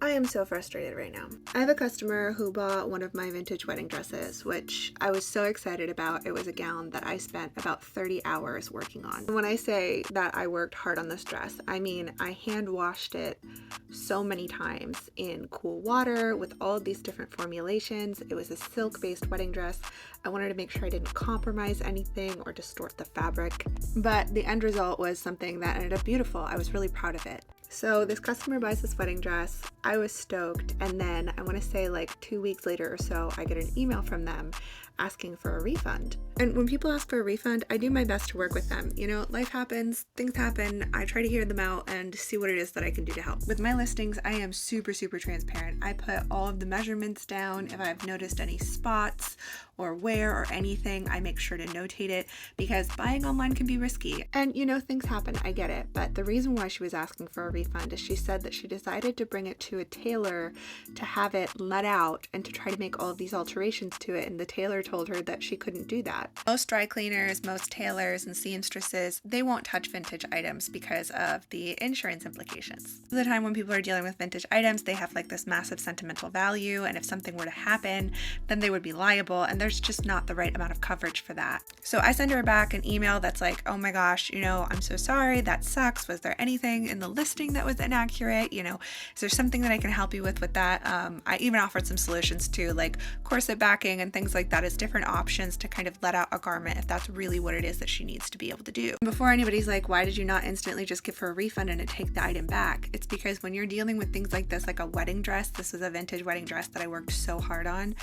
I am so frustrated right now. I have a customer who bought one of my vintage wedding dresses, which I was so excited about. It was a gown that I spent about 30 hours working on. When I say that I worked hard on this dress, I mean I hand washed it so many times in cool water with all of these different formulations. It was a silk-based wedding dress. I wanted to make sure I didn't compromise anything or distort the fabric, but the end result was something that ended up beautiful. I was really proud of it. So this customer buys this wedding dress. I was stoked, and then I want to say like 2 weeks later or so, I get an email from them asking for a refund. And when people ask for a refund, I do my best to work with them. You know, life happens, things happen. I try to hear them out and see what it is that I can do to help. With my listings, I am super transparent. I put all of the measurements down. If I've noticed any spots or wear or anything, I make sure to notate it, because buying online can be risky. And you know, things happen, I get it. But the reason why she was asking for a refund is she said that she decided to bring it to a tailor to have it let out and to try to make all of these alterations to it. And the tailor told her that she couldn't do that. Most dry cleaners, most tailors and seamstresses, they won't touch vintage items because of the insurance implications. Most of the time when people are dealing with vintage items, they have like this massive sentimental value, and if something were to happen, then they would be liable, and there's just not the right amount of coverage for that. So I send her back an email that's like, oh my gosh, you know, I'm so sorry, that sucks. Was there anything in the listing that was inaccurate? You know, is there something that I can help you with that? I even offered some solutions too, like corset backing and things like that, as different options to kind of let out a garment if that's really what it is that she needs to be able to do. Before anybody's like, why did you not instantly just give her a refund and take the item back? It's because when you're dealing with things like this, like a wedding dress, this was a vintage wedding dress that I worked so hard on.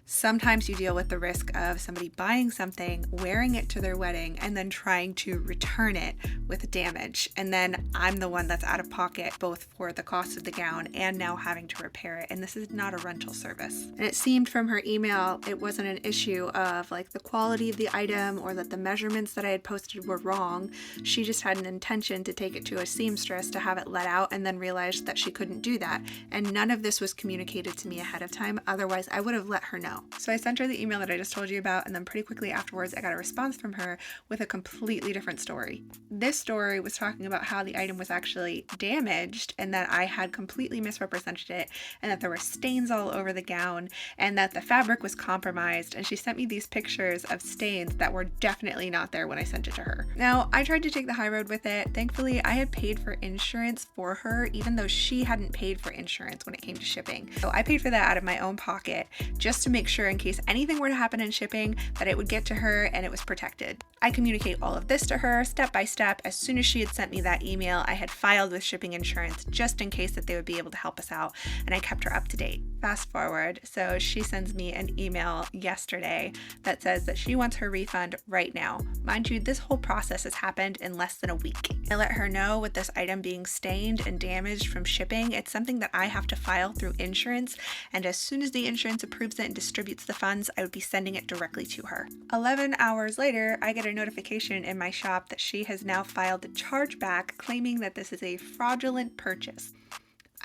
Sometimes you deal with the risk of somebody buying something, wearing it to their wedding, and then trying to return it with damage. And then I'm the one that's out of pocket, both for the cost of the gown and now having to repair it. And this is not a rental service. And it seemed from her email, it wasn't an issue of like the quality of the item or that the measurements that I had posted were wrong. She just had an intention to take it to a seamstress to have it let out, and then realized that she couldn't do that. And none of this was communicated to me ahead of time. Otherwise, I would have let her know. So I sent her the email that I just told you about, and then pretty quickly afterwards I got a response from her with a completely different story. This story was talking about how the item was actually damaged, and that I had completely misrepresented it, and that there were stains all over the gown, and that the fabric was compromised. And she sent me these pictures of stains that were definitely not there when I sent it to her. Now, I tried to take the high road with it. Thankfully, I had paid for insurance for her, even though she hadn't paid for insurance when it came to shipping. So I paid for that out of my own pocket, just to make sure in case anything were to happen in shipping that it would get to her and it was protected. I communicate all of this to her step by step. As soon as she had sent me that email, I had filed with shipping insurance just in case that they would be able to help us out, and I kept her up to date. Fast forward, so she sends me an email yesterday that says that she wants her refund right now. Mind you, this whole process has happened in less than a week. I let her know with this item being stained and damaged from shipping, it's something that I have to file through insurance, and as soon as the insurance approves it and distributes the funds, I would be sending it directly to her. 11 hours later, I get a notification in my shop that she has now filed a chargeback claiming that this is a fraudulent purchase.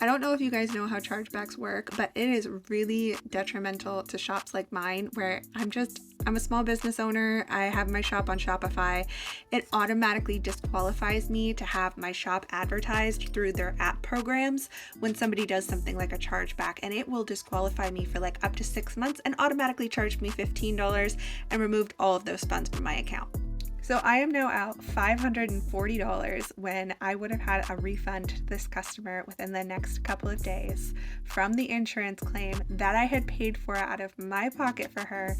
I don't know if you guys know how chargebacks work, but it is really detrimental to shops like mine, where I'm a small business owner. I have my shop on Shopify. It automatically disqualifies me to have my shop advertised through their app programs when somebody does something like a chargeback, and it will disqualify me for like up to 6 months and automatically charged me $15 and removed all of those funds from my account. So I am now out $540 when I would have had a refund to this customer within the next couple of days from the insurance claim that I had paid for out of my pocket for her.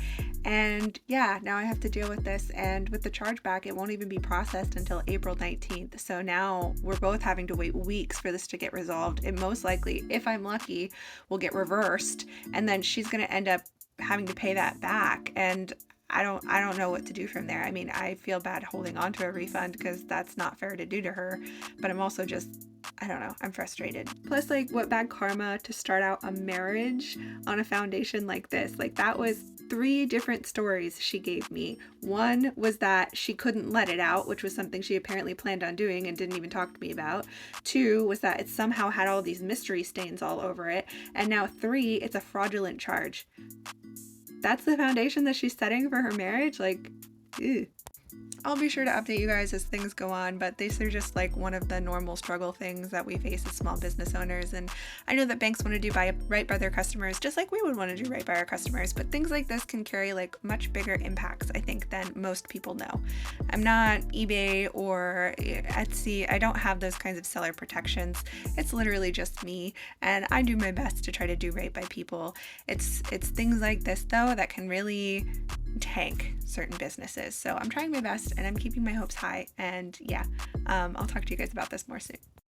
And yeah, now I have to deal with this, and with the chargeback, it won't even be processed until April 19th. So now we're both having to wait weeks for this to get resolved. It most likely, if I'm lucky, will get reversed, and then she's going to end up having to pay that back. And I don't know what to do from there. I mean, I feel bad holding on to a refund because that's not fair to do to her, but I'm also just, I don't know, I'm frustrated. Plus, like, what bad karma to start out a marriage on a foundation like this. Like, that was 3 different stories she gave me. One was that she couldn't let it out, which was something she apparently planned on doing and didn't even talk to me about. 2 was that it somehow had all these mystery stains all over it. And now 3, it's a fraudulent charge. That's the foundation that she's setting for her marriage? Like, ew. I'll be sure to update you guys as things go on, but these are just like one of the normal struggle things that we face as small business owners. And I know that banks want to do right by their customers, just like we would want to do right by our customers, but things like this can carry like much bigger impacts, I think, than most people know. I'm not eBay or Etsy. I don't have those kinds of seller protections. It's literally just me, and I do my best to try to do right by people. It's things like this though that can really tank certain businesses. So I'm trying my best and I'm keeping my hopes high. And yeah, I'll talk to you guys about this more soon.